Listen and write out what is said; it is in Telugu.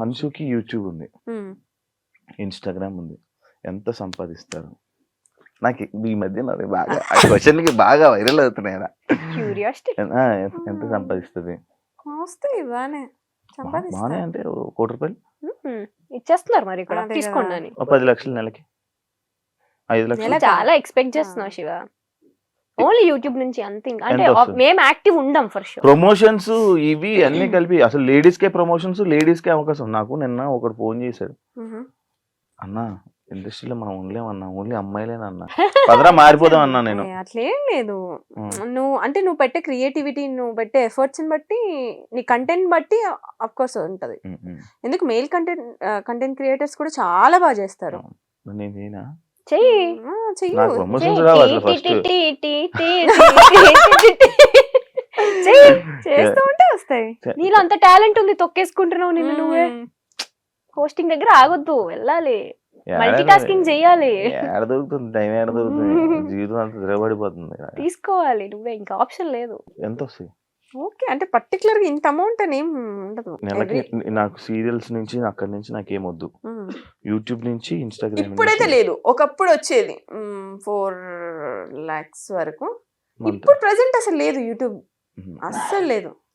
హన్షుకి యూట్యూబ్ ఉంది, ఉమ్. ఇన్స్టాగ్రామ్ ఉంది. ఎంత సంపాదిస్తారు? నాకు ఈ మధ్య నాకు బాగా ఆ క్వశ్చన్కి బాగా వైరల్ అవుతున్నాయి కదా. క్యూరియాసిటీ. ఎంత సంపాదిస్తుంది? వస్తాయి బానే బాగానే సంపాదిస్తారు. అంటే ₹1 కోటి. ఇచ్చేస్తున్నారు మరి ఇక్కడ అదే తీసుకోండి అని. 10 లక్షలు నెలకి, 5 లక్షలు. నెల చాలా ఎక్స్పెక్ట్ చేస్తున్నావు శివ. ఓన్లీ యూట్యూబ్ నుంచి అంతే. అంటే ఎంత వస్తుంది? మేము యాక్టివ్ ఉండం ఫర్ షూర్. ప్రమోషన్స్ ఇవి అన్ని కలిపి అసలు లేడీస్కే ప్రమోషన్స్, లేడీస్కే అవకాశం. నాకు నిన్న ఒకడు ఫోన్ చేశాడు, అన్నా ఇండస్ట్రీలో మనం ఉండలేమన్నా, ఓన్లీ అమ్మాయిలేనన్నా, పదరా మారిపోదాం అన్నా నేను. అట్లేం లేదు. నువ్వు పెట్టే క్రియేటివిటీ, నువ్వు పెట్టే ఎఫర్ట్స్ బట్టి, నీ కంటెంట్ బట్టి అఫ్ కోర్స్ ఉంటది. ఎందుకు మెయిల్ కంటెంట్ క్రియేటర్స్ కూడా చాలా బాగా చేస్తారు. నేనేనా చెయ్యి నాకు ప్రమోషన్స్ రావాలి ఫస్ట్. చేస్తూ ఉంటే వస్తాయి. నీలో అంత టాలెంట్ ఉంది, తొక్కేసుకుంటున్నావు నిన్ను నువ్వే. హోస్టింగ్ దగ్గర ఆగొద్దు, వెళ్ళాలి, మల్టీ టాస్కింగ్ చెయ్యాలి. ఏడ దొరుకుతుంది టైం, ఏడ దొరుకుతుంది, జీవితం అంతా తిరగబడిపోతుంది. తీసుకోవాలి నువ్వే, ఇంకా ఆప్షన్ లేదు. ఎంత వస్తాయి? ఓకే, అంటే పర్టికులర్ గా ఇంత అమౌంట్ అని ఏం ఉండదు నెలకి. నాకు సీరియల్స్ నుంచి అక్కడి నుంచి నాకేమొద్దు, యూట్యూబ్ నుంచి ఇన్స్టాగ్రామ్. ఇప్పుడైతే లేదు, ఒకప్పుడు వచ్చేది 4 lakhs వరకు. ఇప్పుడు ప్రెసెంట్ అసలు లేదు యూట్యూబ్, అస్సలు లేదు.